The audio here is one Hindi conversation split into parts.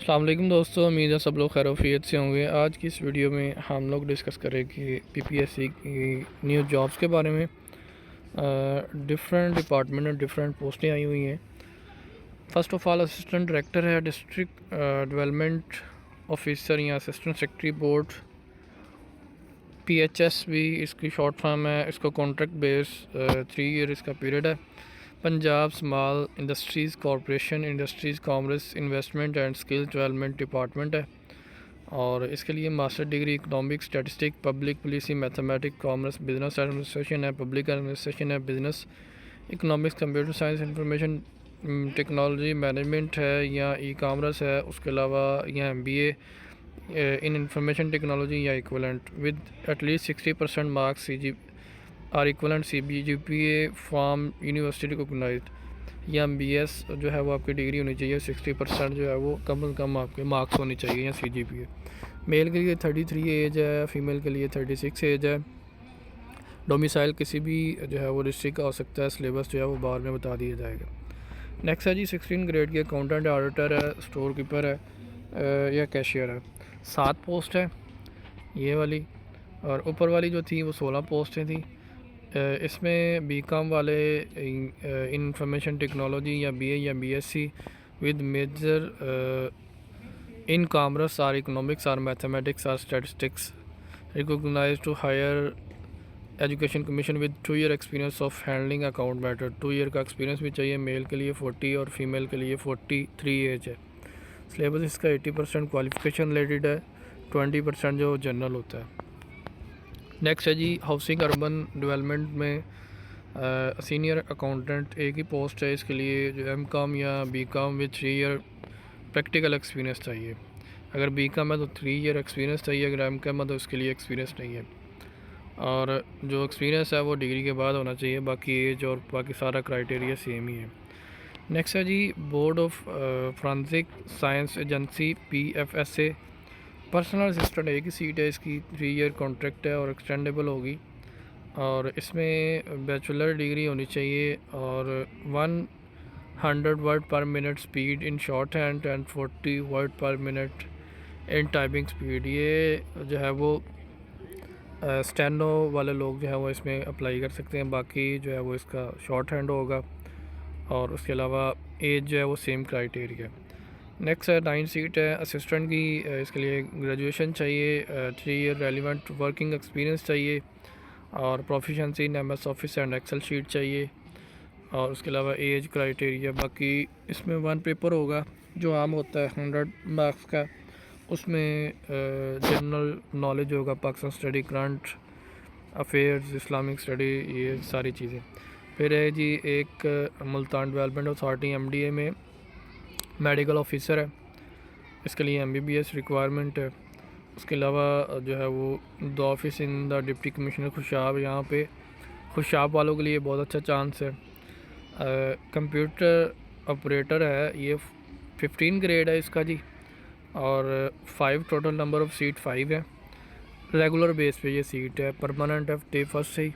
अस्सलाम वालेकुम दोस्तों, उम्मीद है सब लोग खैरियत से होंगे। आज की इस वीडियो में हम लोग डिस्कस करेंगे पीपीएससी की न्यू जॉब्स के बारे में। डिफरेंट डिपार्टमेंट में डिफरेंट पोस्टें आई हुई हैं। First of all assistant director है, डिस्ट्रिक्ट डेवलपमेंट ऑफिसर या असिस्टेंट सेक्रेटरी बोर्ड, पीएचएस भी इसकी शॉर्ट फॉर्म है। इसका कॉन्ट्रैक्ट बेस 3 ईयर इसका पीरियड है। Punjab small industries corporation industries commerce investment and skill development department है। और इसके लिए master degree economic statistic public policy mathematics commerce business administration है, पब्लिक एडमिनिस्ट्रेशन है, business economics computer science information technology management है या ई कॉमर्स है। उसके अलावा या एमबीए इन इंफॉर्मेशन टेक्नोलॉजी या equivalent with at least 60% marks CG और equivalent CGPA from university recognised या MBS जो है वो आपकी डिग्री होनी चाहिए। 60% जो है वो कम से कम आपके मार्क्स होनी चाहिए या CGPA। मेल के लिए 33 एज है, फीमेल के लिए 36 एज है। डोमिसाइल किसी भी जो है वो डिस्ट्रिक्ट का हो सकता है। सिलेबस जो है वो बाद में बता दिया जाएगा। नेक्स्ट है जी 16 ग्रेड की अकाउंटेंट, ऑडिटर है, स्टोर कीपर है या कैशियर है। 7 पोस्ट है ये वाली, और ऊपर वाली जो थी वो 16 पोस्टें थी। इसमें बीकॉम वाले इंफॉर्मेशन टेक्नोलॉजी या BA या BSc with major in commerce और इकोनॉमिक्स और मैथमेटिक्स और statistics recognise to higher education commission with 2 year experience of handling account matter. 2 year का एक्सपीरियंस भी चाहिए। मेल के लिए 40 और फीमेल के लिए 43 एज है। सिलेबस इसका 80% क्वालिफिकेशन रिलेटेड है, 20% जो जनरल होता है। नेक्स्ट है जी हाउसिंग अर्बन डेवलपमेंट में सीनियर अकाउंटेंट एक ही पोस्ट है। इसके लिए जो MCOM या BCOM with 3 year practical experience चाहिए। अगर BCOM है तो 3 ईयर एक्सपीरियंस चाहिए, अगर MCOM है तो इसके लिए एक्सपीरियंस नहीं है। और जो एक्सपीरियंस है वो डिग्री के बाद होना चाहिए। बाकी एज और बाकी सारा क्राइटेरिया सेम ही है। नेक्स्ट है जी board of forensic science agency PFSA personal assistant एक ही सीट है। इसकी 3 ईयर कॉन्ट्रैक्ट है और एक्सटेंडेबल होगी। और इसमें बैचलर डिग्री होनी चाहिए और 100 वर्ड पर minute speed in short hand and 40 word पर मिनट इन टाइपिंग स्पीड। ये जो है वो स्टेनो वाले लोग जो है वो इसमें अप्लाई कर सकते हैं। बाकी जो है वो इसका शॉर्ट हैंड होगा और उसके अलावा एज जो है वो सेम क्राइटेरिया। नेक्स्ट है 9 सीट है असिस्टेंट की। इसके लिए ग्रेजुएशन चाहिए, 3 ईयर रेलिवेंट वर्किंग एक्सपीरियंस चाहिए और proficiency in MS office and excel sheet चाहिए। और उसके अलावा एज क्राइटेरिया। बाकी इसमें 1 पेपर होगा जो आम होता है 100 मार्क्स का। उसमें जनरल नॉलेज होगा, Pakistan study, current affairs, Islamic study, ये सारी चीज़ें। फिर है जी एक मुल्तान डेवलपमेंट अथॉरिटी MDA में मेडिकल ऑफिसर है। इसके लिए MBBS रिक्वायरमेंट है। उसके अलावा जो है वो the office in the deputy commissioner Khushab, यहाँ पे खुशाब वालों के लिए बहुत अच्छा चांस है। कंप्यूटर ऑपरेटर है, ये 15 ग्रेड है इसका जी, और 5 टोटल नंबर ऑफ़ सीट 5 है। रेगुलर बेस पे ये सीट है। परमानेंट है डे फर्स्ट से ही।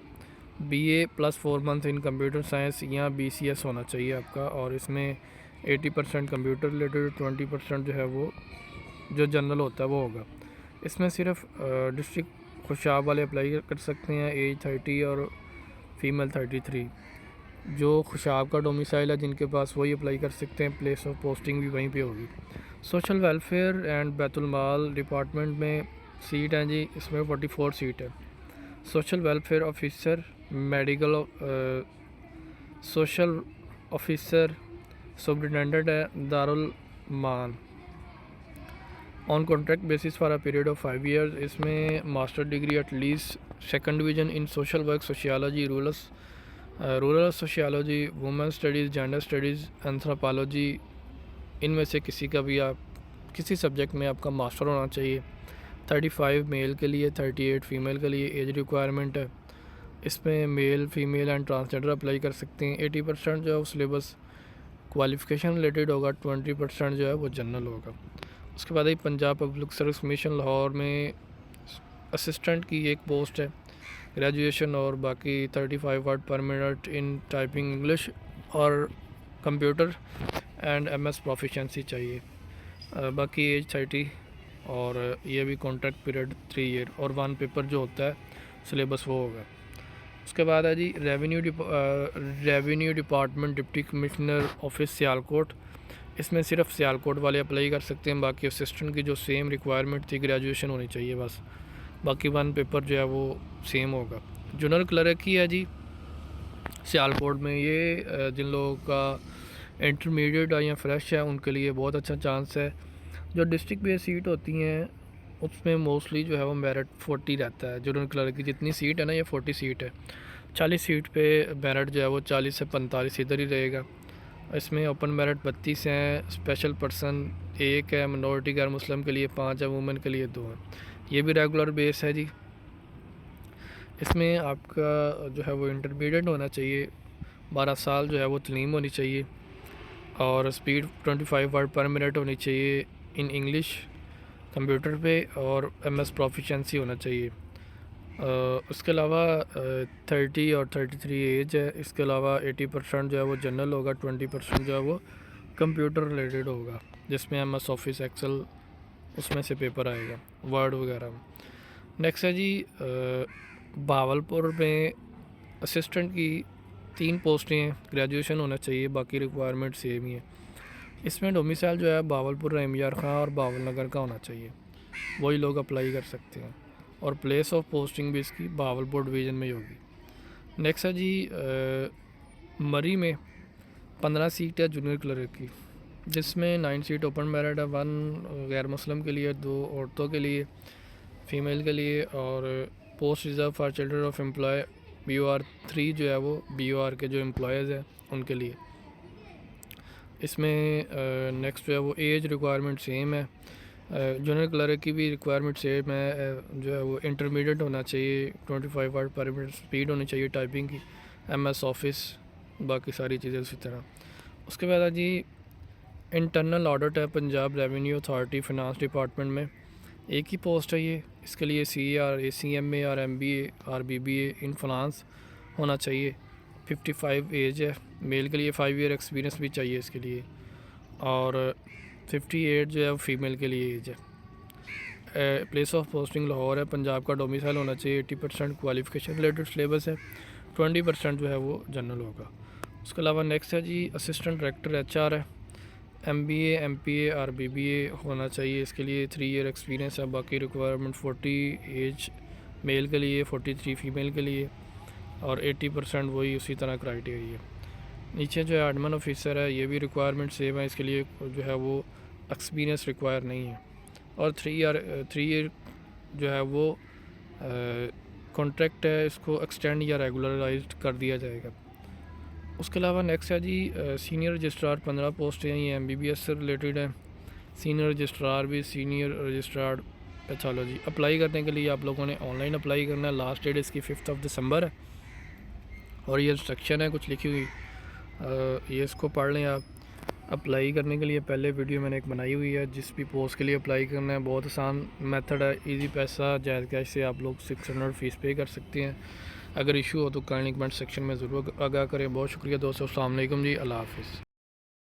BA + 4 month in computer science या BCS होना चाहिए आपका। और इसमें 80% कंप्यूटर रिलेटेड, 20% जो है वो जो जनरल होता है वो होगा। इसमें सिर्फ डिस्ट्रिक्ट खुशाब वाले अप्लाई कर सकते हैं। एज 30 और फीमेल 33। जो खुशाब का डोमिसाइल है जिनके पास वही अप्लाई कर सकते हैं। प्लेस ऑफ पोस्टिंग भी वहीं पे होगी। Social welfare and Baitul Maal department में सीट हैं जी, इसमें 44 सीट है। Social welfare officer, medical social officer, superintendent है Darul Aman on contract basis for a period of 5 years. इसमें master degree at least 2nd division in social work, sociology, rural sociology, women studies, gender studies, anthropology, इनमें से किसी का भी आप किसी सब्जेक्ट में आपका मास्टर होना चाहिए। 35 मेल के लिए, 38 फीमेल के लिए एज रिक्वायरमेंट है। इसमें male, female and transgender apply कर सकते हैं। 80% जो है वो सिलेबस क्वालिफ़िकेशन रिलेटेड होगा, 20% जो है वो जनरल होगा। उसके बाद ही Punjab public service commission Lahore में असिस्टेंट की एक पोस्ट है। ग्रेजुएशन और बाकी 35 वर्ड पर मिनट इन टाइपिंग इंग्लिश और कंप्यूटर एंड MS प्रोफिशेंसी चाहिए। बाकी एज 30 और ये भी कॉन्ट्रैक्ट पीरियड 3 ईयर और 1 पेपर जो होता है सिलेबस वो होगा। उसके बाद है जी revenue department deputy commissioner office Sialkot. इसमें सिर्फ सियालकोट वाले अप्लाई कर सकते हैं, बाकी असिस्टेंट की जो सेम रिक्वायरमेंट थी ग्रेजुएशन होनी चाहिए बस, बाकी 1 पेपर जो है वो सेम होगा। जूनियर क्लर्क की है जी सियालकोट में, ये जिन लोगों का इंटरमीडिएट या फ्रेश है उनके लिए बहुत अच्छा चांस है। जो डिस्ट्रिक्ट बेस सीट होती हैं उसमें मोस्टली जो है वो मेरिट 40 रहता है। जूनियर क्लर्क की जितनी सीट है ना, ये 40 सीट है, 40 सीट पे मेरिट जो है वो 40 से 45 इधर ही रहेगा। इसमें ओपन मेरिट 32 हैं, स्पेशल पर्सन 1 है, मिनॉरिटी गैर मुस्लिम के लिए 5 है, वुमेन के लिए 2 है। ये भी रेगुलर बेस है जी। इसमें आपका जो है वो इंटरमीडिएट होना चाहिए, 12 साल जो है वो तलीम होनी चाहिए और स्पीड 25 वर्ड पर मिनट होनी चाहिए इन इंग्लिश कंप्यूटर पे और MS प्रोफिशेंसी होना चाहिए। उसके अलावा 30 और 33 एज है। इसके अलावा 80% जो है वो जनरल होगा, 20% जो है वो कंप्यूटर रिलेटेड होगा, जिसमें MS ऑफिस एक्सेल उसमें से पेपर आएगा, वर्ड वगैरह। नेक्स्ट है जी भावलपुर में असिस्टेंट की 3 पोस्टें हैं, ग्रेजुएशन होना चाहिए, बाकी रिक्वायरमेंट सेम ही है। इसमें डोमिसाइल जो है भावलपुर एमआर खां और भावल नगर का होना चाहिए, वही लोग अप्लाई कर सकते हैं और प्लेस ऑफ पोस्टिंग भी इसकी भावलपुर डिवीज़न में ही होगी। नेक्स्ट है जी मरी में 15 सीट है जूनियर क्लर्क की, जिसमें 9 सीट ओपन मेरिट है, 1 गैर मुस्लिम के लिए, 2 औरतों के लिए, फीमेल के लिए, और post reserve for children of employ BOR 3 जो है वो BOR के जो एम्प्लॉयज़ हैं उनके लिए। इसमें नेक्स्ट जो है वो एज रिक्वायरमेंट सेम है, जूनियर क्लर्क की भी रिक्वायरमेंट सेम है, जो है वो इंटरमीडिएट होना चाहिए, 25 वर्ड पर मिनट स्पीड होनी चाहिए टाइपिंग की, MS ऑफिस, बाकी सारी चीज़ें उसी तरह। उसके बाद जी इंटरनल ऑडिट है Punjab revenue authority finance department में, एक ही पोस्ट है ये। इसके लिए CA, CMA और MBA और BBA इन फाइनेंस होना चाहिए। 55 एज है, मेल के लिए 5 ईयर एक्सपीरियंस भी चाहिए इसके लिए, और 58 जो है वो फीमेल के लिए एज है। प्लेस ऑफ पोस्टिंग लाहौर है, पंजाब का डोमिसाइल होना चाहिए, 80% क्वालिफिकेशन रिलेटेड सिलेबस है, 20% जो है वो जनरल होगा। उसके अलावा नेक्स्ट है जी असिस्टेंट डायरेक्टर HR है, MBA MPA और BBA होना चाहिए, इसके लिए 3 ईयर एक्सपीरियंस है, बाकी रिक्वायरमेंट 40 एज मेल के लिए, 43 फीमेल के लिए, और 80% वही उसी तरह क्राइटेरिया। नीचे जो है एडमिन ऑफिसर है, ये भी रिक्वायरमेंट सेम है, इसके लिए जो है वो एक्सपीरियंस रिक्वायर नहीं है, और 3 ईयर जो है वो कॉन्ट्रैक्ट है, इसको एक्सटेंड या रेगुलराइज्ड कर दिया जाएगा। उसके अलावा नेक्स्ट है जी सीनियर रजिस्ट्रार 15 पोस्टें हैं, ये MBBS से रिलेटेड है। सीनियर रजिस्ट्रार भी, सीनियर रजिस्ट्रार पैथोलॉजी अप्लाई करने के लिए आप लोगों ने ऑनलाइन अप्लाई करना है, लास्ट डेट इसकी 5 दिसंबर है, और ये इंस्ट्रक्शन है कुछ लिखी हुई, ये इसको पढ़ लें आप। अप्लाई करने के लिए पहले वीडियो मैंने एक बनाई हुई है, जिस भी पोस्ट के लिए अप्लाई करना है, बहुत आसान मेथड है, इजी पैसा जायज़ कैश से आप लोग 600 फ़ीस पे कर सकते हैं। अगर इशू हो तो काइंडली कमेंट सेक्शन में ज़रूर आगाह करें। बहुत शुक्रिया दोस्तों, अस्सलाम वालेकुम जी, अल्लाह हाफ़िज़।